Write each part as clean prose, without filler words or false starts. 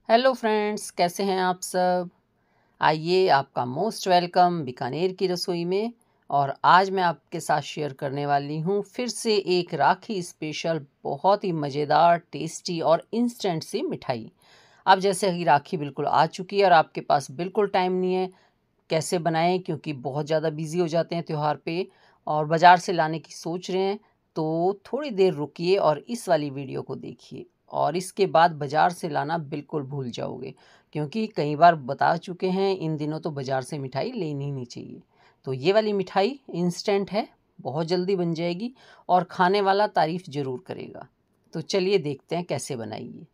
Hello friends, कैसे हैं आप सब। आइए, आपका मोस्ट वेलकम बीकानेर की रसोई में। और आज मैं आपके साथ शेयर करने वाली हूँ फिर से एक राखी स्पेशल बहुत ही मज़ेदार, टेस्टी और इंस्टेंट सी मिठाई। अब जैसे कि राखी बिल्कुल आ चुकी है और आपके पास बिल्कुल टाइम नहीं है कैसे बनाएं, क्योंकि बहुत ज़्यादा बिजी हो जाते हैं त्यौहार पे और बाज़ार से लाने की सोच रहे हैं, तो थोड़ी देर रुकिए और इस वाली वीडियो को देखिए। और इसके बाद बाज़ार से लाना बिल्कुल भूल जाओगे, क्योंकि कई बार बता चुके हैं इन दिनों तो बाज़ार से मिठाई लेनी ही नहीं चाहिए। तो ये वाली मिठाई इंस्टेंट है, बहुत जल्दी बन जाएगी और खाने वाला तारीफ़ ज़रूर करेगा। तो चलिए देखते हैं कैसे बनाइए।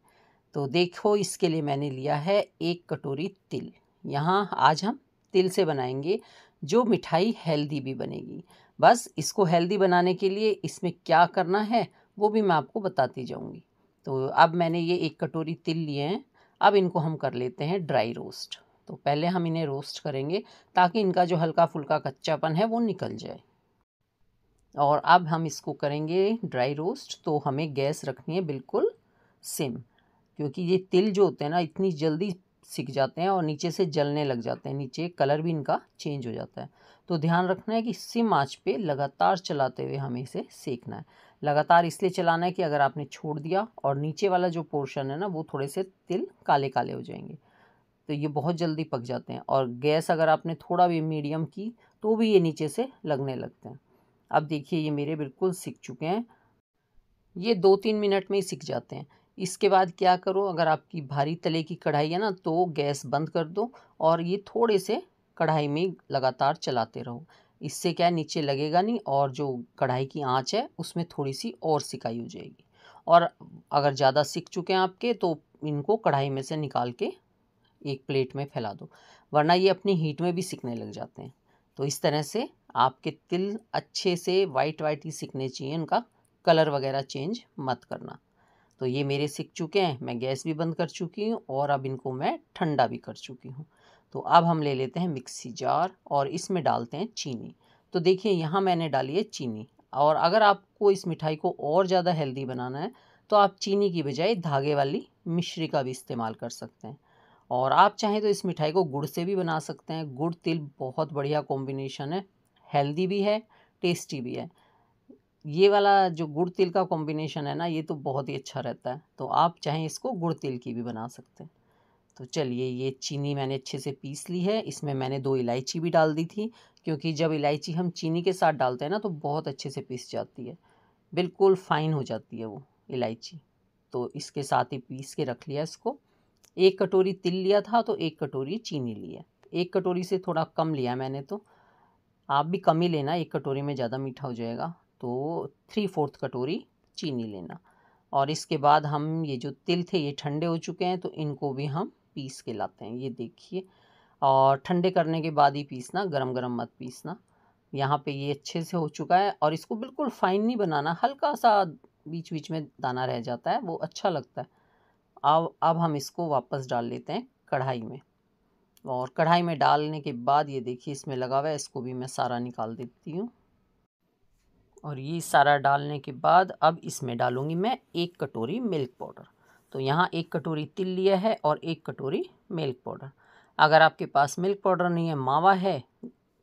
तो देखो, इसके लिए मैंने लिया है 1 कटोरी तिल। यहाँ आज हम तिल से बनाएंगे जो मिठाई हेल्दी भी बनेगी। बस इसको हेल्दी बनाने के लिए इसमें क्या करना है वो भी मैं आपको बताती जाऊंगी। तो अब मैंने ये 1 कटोरी तिल लिए हैं। अब इनको हम कर लेते हैं ड्राई रोस्ट। तो पहले हम इन्हें रोस्ट करेंगे ताकि इनका जो हल्का फुल्का कच्चापन है वो निकल जाए। और अब हम इसको करेंगे ड्राई रोस्ट। तो हमें गैस रखनी है बिल्कुल सिम, क्योंकि ये तिल जो होते हैं ना इतनी जल्दी सिक जाते हैं और नीचे से जलने लग जाते हैं, नीचे कलर भी इनका चेंज हो जाता है। तो ध्यान रखना है कि सिम आंच पे लगातार चलाते हुए हमें इसे सेकना है। लगातार इसलिए चलाना है कि अगर आपने छोड़ दिया और नीचे वाला जो पोर्शन है ना वो थोड़े से तिल काले काले हो जाएंगे, तो ये बहुत जल्दी पक जाते हैं। और गैस अगर आपने थोड़ा भी मीडियम की तो भी ये नीचे से लगने लगते हैं। अब देखिए ये मेरे बिल्कुल सिक चुके हैं, ये 2-3 मिनट में ही सिक जाते हैं। इसके बाद क्या करो, अगर आपकी भारी तले की कढ़ाई है ना तो गैस बंद कर दो और ये थोड़े से कढ़ाई में लगातार चलाते रहो। इससे क्या है, नीचे लगेगा नहीं और जो कढ़ाई की आंच है उसमें थोड़ी सी और सिकाई हो जाएगी। और अगर ज़्यादा सिक चुके हैं आपके तो इनको कढ़ाई में से निकाल के एक प्लेट में फैला दो, वरना ये अपनी हीट में भी सिकने लग जाते हैं। तो इस तरह से आपके तिल अच्छे से वाइट वाइट ही सिकने चाहिए, उनका कलर वगैरह चेंज मत करना। तो ये मेरे सिक चुके हैं, मैं गैस भी बंद कर चुकी हूँ और अब इनको मैं ठंडा भी कर चुकी हूँ। तो अब हम ले लेते हैं मिक्सी जार और इसमें डालते हैं चीनी। तो देखिए यहाँ मैंने डाली है चीनी। और अगर आपको इस मिठाई को और ज़्यादा हेल्दी बनाना है तो आप चीनी की बजाय धागे वाली मिश्री का भी इस्तेमाल कर सकते हैं। और आप चाहें तो इस मिठाई को गुड़ से भी बना सकते हैं। गुड़ तिल बहुत बढ़िया कॉम्बिनेशन है, हेल्दी भी है, टेस्टी भी है। ये वाला जो गुड़ तिल का कॉम्बिनेशन है ना ये तो बहुत ही अच्छा रहता है। तो आप चाहें इसको गुड़ तिल की भी बना सकते हैं। तो चलिए, ये चीनी मैंने अच्छे से पीस ली है। इसमें मैंने 2 इलायची भी डाल दी थी, क्योंकि जब इलायची हम चीनी के साथ डालते हैं ना तो बहुत अच्छे से पीस जाती है, बिल्कुल फाइन हो जाती है वो इलायची। तो इसके साथ ही पीस के रख लिया इसको। 1 कटोरी तिल लिया था तो 1 कटोरी चीनी ली है। 1 कटोरी से थोड़ा कम लिया मैंने, तो आप भी कम ही लेना, 1 कटोरी में ज़्यादा मीठा हो जाएगा। तो 3/4 कटोरी चीनी लेना। और इसके बाद हम ये जो तिल थे ये ठंडे हो चुके हैं, तो इनको भी हम पीस के लाते हैं, ये देखिए। और ठंडे करने के बाद ही पीसना, गरम गरम मत पीसना। यहाँ पे ये अच्छे से हो चुका है और इसको बिल्कुल फाइन नहीं बनाना, हल्का सा बीच बीच में दाना रह जाता है, वो अच्छा लगता है। अब हम इसको वापस डाल लेते हैं कढ़ाई में। और कढ़ाई में डालने के बाद ये देखिए इसमें लगा हुआ है, इसको भी मैं सारा निकाल देती हूँ। और ये सारा डालने के बाद अब इसमें डालूंगी मैं 1 कटोरी मिल्क पाउडर। तो यहाँ 1 कटोरी तिल लिया है और 1 कटोरी मिल्क पाउडर। अगर आपके पास मिल्क पाउडर नहीं है, मावा है,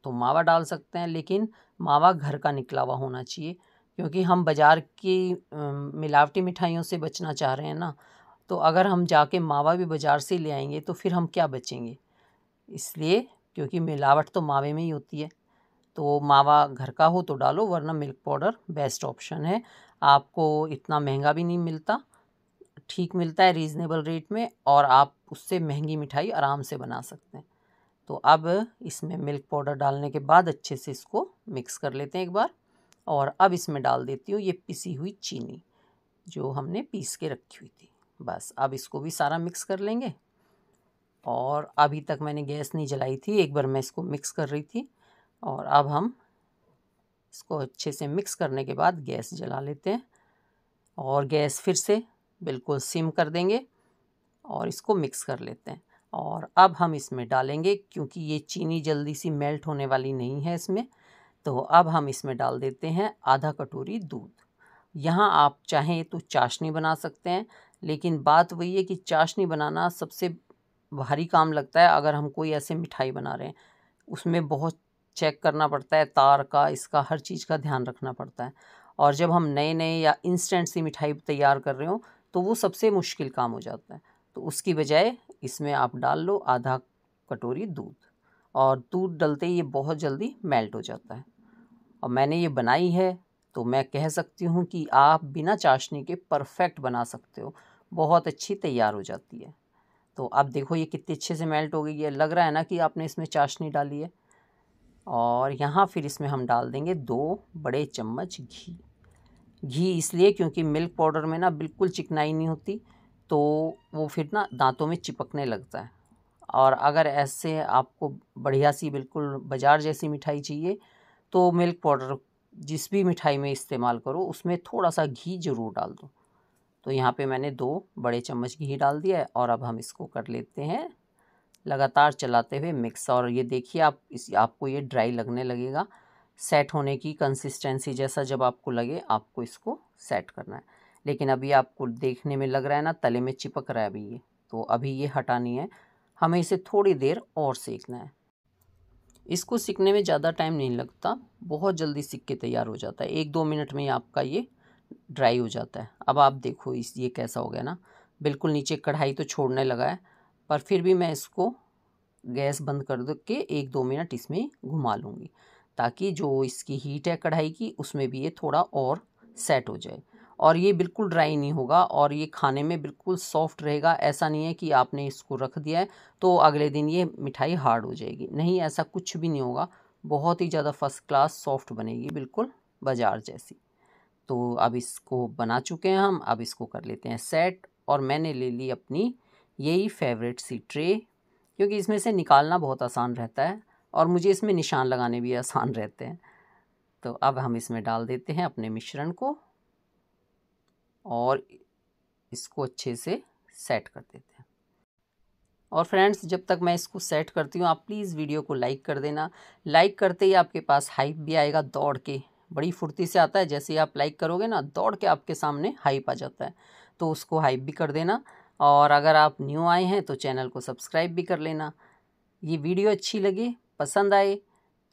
तो मावा डाल सकते हैं, लेकिन मावा घर का निकला हुआ होना चाहिए, क्योंकि हम बाज़ार की मिलावटी मिठाइयों से बचना चाह रहे हैं ना। तो अगर हम जाके मावा भी बाज़ार से ले आएंगे तो फिर हम क्या बचेंगे। इसलिए, क्योंकि मिलावट तो मावे में ही होती है, तो मावा घर का हो तो डालो, वरना मिल्क पाउडर बेस्ट ऑप्शन है। आपको इतना महंगा भी नहीं मिलता, ठीक मिलता है रीज़नेबल रेट में, और आप उससे महंगी मिठाई आराम से बना सकते हैं। तो अब इसमें मिल्क पाउडर डालने के बाद अच्छे से इसको मिक्स कर लेते हैं एक बार। और अब इसमें डाल देती हूँ ये पिसी हुई चीनी जो हमने पीस के रखी हुई थी। बस अब इसको भी सारा मिक्स कर लेंगे। और अभी तक मैंने गैस नहीं जलाई थी, एक बार मैं इसको मिक्स कर रही थी। और अब हम इसको अच्छे से मिक्स करने के बाद गैस जला लेते हैं और गैस फिर से बिल्कुल सिम कर देंगे और इसको मिक्स कर लेते हैं। और अब हम इसमें डालेंगे, क्योंकि ये चीनी जल्दी सी मेल्ट होने वाली नहीं है इसमें, तो अब हम इसमें डाल देते हैं आधा कटोरी दूध। यहाँ आप चाहें तो चाशनी बना सकते हैं, लेकिन बात वही है कि चाशनी बनाना सबसे भारी काम लगता है। अगर हम कोई ऐसे मिठाई बना रहे हैं, उसमें बहुत चेक करना पड़ता है, तार का, इसका, हर चीज़ का ध्यान रखना पड़ता है। और जब हम नए नए या इंस्टेंट सी मिठाई तैयार कर रहे हो तो वो सबसे मुश्किल काम हो जाता है। तो उसकी बजाय इसमें आप डाल लो आधा कटोरी दूध, और दूध डलते ही ये बहुत जल्दी मेल्ट हो जाता है। और मैंने ये बनाई है तो मैं कह सकती हूँ कि आप बिना चाशनी के परफेक्ट बना सकते हो, बहुत अच्छी तैयार हो जाती है। तो अब देखो ये कितनी अच्छे से मेल्ट हो गई है, लग रहा है ना कि आपने इसमें चाशनी डाली है। और यहाँ फिर इसमें हम डाल देंगे 2 बड़े चम्मच घी। घी इसलिए क्योंकि मिल्क पाउडर में ना बिल्कुल चिकनाई नहीं होती, तो वो फिर ना दांतों में चिपकने लगता है। और अगर ऐसे आपको बढ़िया सी बिल्कुल बाज़ार जैसी मिठाई चाहिए तो मिल्क पाउडर जिस भी मिठाई में इस्तेमाल करो उसमें थोड़ा सा घी ज़रूर डाल दो। तो यहाँ पे मैंने 2 बड़े चम्मच घी डाल दिया है और अब हम इसको कर लेते हैं लगातार चलाते हुए मिक्स। और ये देखिए आपको ये ड्राई लगने लगेगा। सेट होने की कंसिस्टेंसी जैसा जब आपको लगे आपको इसको सेट करना है। लेकिन अभी आपको देखने में लग रहा है ना तले में चिपक रहा है अभी ये, तो अभी ये हटानी है, हमें इसे थोड़ी देर और सेकना है। इसको सीखने में ज़्यादा टाइम नहीं लगता, बहुत जल्दी सीख के तैयार हो जाता है, 1-2 मिनट में ही आपका ये ड्राई हो जाता है। अब आप देखो ये कैसा हो गया ना, बिल्कुल नीचे कढ़ाई तो छोड़ने लगा है, पर फिर भी मैं इसको गैस बंद कर दो के 1-2 मिनट इसमें घुमा लूँगी, ताकि जो इसकी हीट है कढ़ाई की उसमें भी ये थोड़ा और सेट हो जाए। और ये बिल्कुल ड्राई नहीं होगा और ये खाने में बिल्कुल सॉफ्ट रहेगा। ऐसा नहीं है कि आपने इसको रख दिया है तो अगले दिन ये मिठाई हार्ड हो जाएगी, नहीं, ऐसा कुछ भी नहीं होगा। बहुत ही ज़्यादा फर्स्ट क्लास सॉफ्ट बनेगी, बिल्कुल बाज़ार जैसी। तो अब इसको बना चुके हैं हम, अब इसको कर लेते हैं सेट। और मैंने ले ली अपनी यही फेवरेट सी ट्रे, क्योंकि इसमें से निकालना बहुत आसान रहता है और मुझे इसमें निशान लगाने भी आसान रहते हैं। तो अब हम इसमें डाल देते हैं अपने मिश्रण को और इसको अच्छे से सेट कर देते हैं। और फ्रेंड्स, जब तक मैं इसको सेट करती हूँ आप प्लीज़ वीडियो को लाइक कर देना। लाइक करते ही आपके पास हाइप भी आएगा दौड़ के, बड़ी फुर्ती से आता है। जैसे ही आप लाइक करोगे ना, दौड़ के आपके सामने हाइप आ जाता है, तो उसको हाइप भी कर देना। और अगर आप न्यू आए हैं तो चैनल को सब्सक्राइब भी कर लेना। ये वीडियो अच्छी लगे, पसंद आए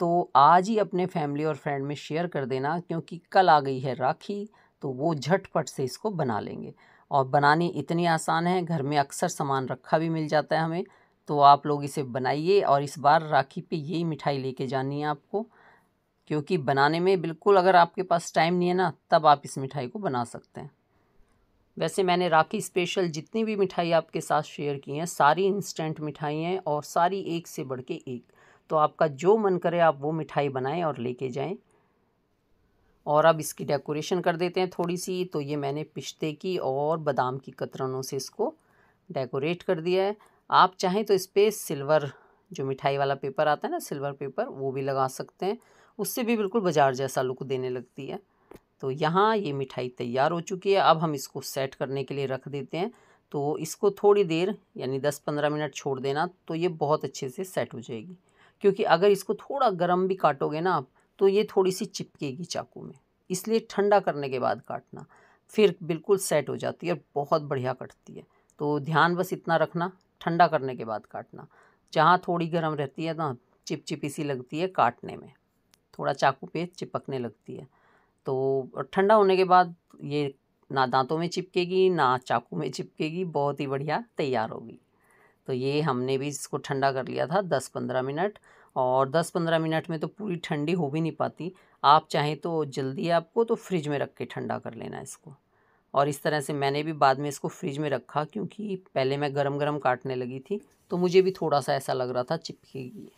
तो आज ही अपने फैमिली और फ्रेंड में शेयर कर देना, क्योंकि कल आ गई है राखी, तो वो झटपट से इसको बना लेंगे। और बनानी इतनी आसान है, घर में अक्सर सामान रखा भी मिल जाता है हमें। तो आप लोग इसे बनाइए और इस बार राखी पे यही मिठाई लेके जानी है आपको, क्योंकि बनाने में बिल्कुल, अगर आपके पास टाइम नहीं है ना, तब आप इस मिठाई को बना सकते हैं। वैसे मैंने राखी स्पेशल जितनी भी मिठाई आपके साथ शेयर की हैं सारी इंस्टेंट मिठाई हैं और सारी एक से बढ़ के एक। तो आपका जो मन करे आप वो मिठाई बनाएं और लेके जाएं। और अब इसकी डेकोरेशन कर देते हैं थोड़ी सी। तो ये मैंने पिस्ते की और बादाम की कतरनों से इसको डेकोरेट कर दिया है। आप चाहें तो इस पर सिल्वर, जो मिठाई वाला पेपर आता है ना, सिल्वर पेपर, वो भी लगा सकते हैं, उससे भी बिल्कुल बाजार जैसा लुक देने लगती है। तो यहाँ ये मिठाई तैयार हो चुकी है। अब हम इसको सेट करने के लिए रख देते हैं। तो इसको थोड़ी देर यानी 10-15 मिनट छोड़ देना, तो ये बहुत अच्छे से सेट हो जाएगी। क्योंकि अगर इसको थोड़ा गर्म भी काटोगे ना आप, तो ये थोड़ी सी चिपकेगी चाकू में, इसलिए ठंडा करने के बाद काटना, फिर बिल्कुल सेट हो जाती है और बहुत बढ़िया कटती है। तो ध्यान बस इतना रखना, ठंडा करने के बाद काटना। जहाँ थोड़ी गर्म रहती है ना, चिपचिपी सी लगती है काटने में, थोड़ा चाकू पे चिपकने लगती है। तो ठंडा होने के बाद ये ना दांतों में चिपकेगी ना चाकू में चिपकेगी, बहुत ही बढ़िया तैयार होगी। तो ये हमने भी इसको ठंडा कर लिया था 10-15 मिनट। और 10-15 मिनट में तो पूरी ठंडी हो भी नहीं पाती। आप चाहें तो जल्दी आपको तो फ्रिज में रख के ठंडा कर लेना इसको। और इस तरह से मैंने भी बाद में इसको फ्रिज में रखा, क्योंकि पहले मैं गरम गरम काटने लगी थी तो मुझे भी थोड़ा सा ऐसा लग रहा था चिपकेगी।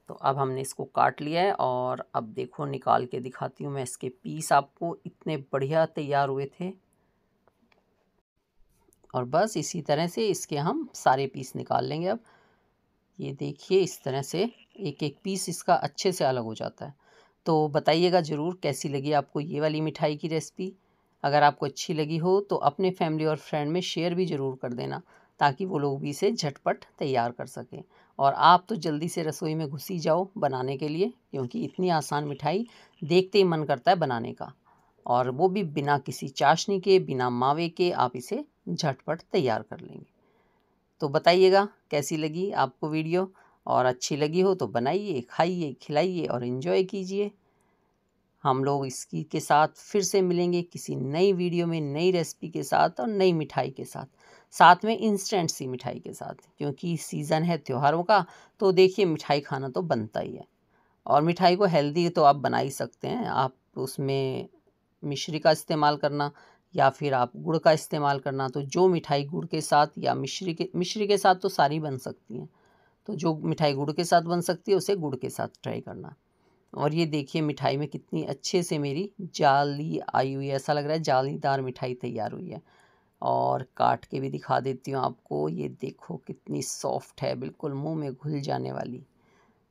तो अब हमने इसको काट लिया है और अब देखो निकाल के दिखाती हूँ मैं इसके पीस आपको, इतने बढ़िया तैयार हुए थे। और बस इसी तरह से इसके हम सारे पीस निकाल लेंगे। अब ये देखिए इस तरह से एक एक पीस इसका अच्छे से अलग हो जाता है। तो बताइएगा ज़रूर कैसी लगी आपको ये वाली मिठाई की रेसिपी। अगर आपको अच्छी लगी हो तो अपने फैमिली और फ्रेंड में शेयर भी ज़रूर कर देना, ताकि वो लोग भी इसे झटपट तैयार कर सकें। और आप तो जल्दी से रसोई में घुस ही जाओ बनाने के लिए, क्योंकि इतनी आसान मिठाई देखते ही मन करता है बनाने का। और वो भी बिना किसी चाशनी के, बिना मावे के आप इसे झटपट तैयार कर लेंगे। तो बताइएगा कैसी लगी आपको वीडियो, और अच्छी लगी हो तो बनाइए, खाइए, खिलाइए और एंजॉय कीजिए। हम लोग इसकी के साथ फिर से मिलेंगे किसी नई वीडियो में, नई रेसिपी के साथ और नई मिठाई के साथ, साथ में इंस्टेंट सी मिठाई के साथ, क्योंकि सीज़न है त्योहारों का, तो देखिए मिठाई खाना तो बनता ही है। और मिठाई को हेल्दी तो आप बना ही सकते हैं। आप उसमें मिश्री का इस्तेमाल करना या फिर आप गुड़ का इस्तेमाल करना, तो जो मिठाई गुड़ के साथ या मिश्री के साथ तो सारी बन सकती हैं, तो जो मिठाई गुड़ के साथ बन सकती है उसे गुड़ के साथ ट्राई करना। और ये देखिए मिठाई में कितनी अच्छे से मेरी जाली आई हुई है, ऐसा लग रहा है जालीदार मिठाई तैयार हुई है। और काट के भी दिखा देती हूँ आपको, ये देखो कितनी सॉफ्ट है, बिल्कुल मुंह में घुल जाने वाली।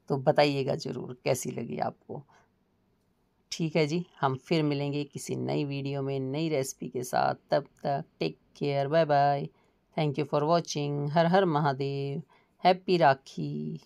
तो बताइएगा ज़रूर कैसी लगी आपको। ठीक है जी, हम फिर मिलेंगे किसी नई वीडियो में नई रेसिपी के साथ। तब तक take care, bye bye. Thank you for watching. Har Har Mahadev. Happy rakhi.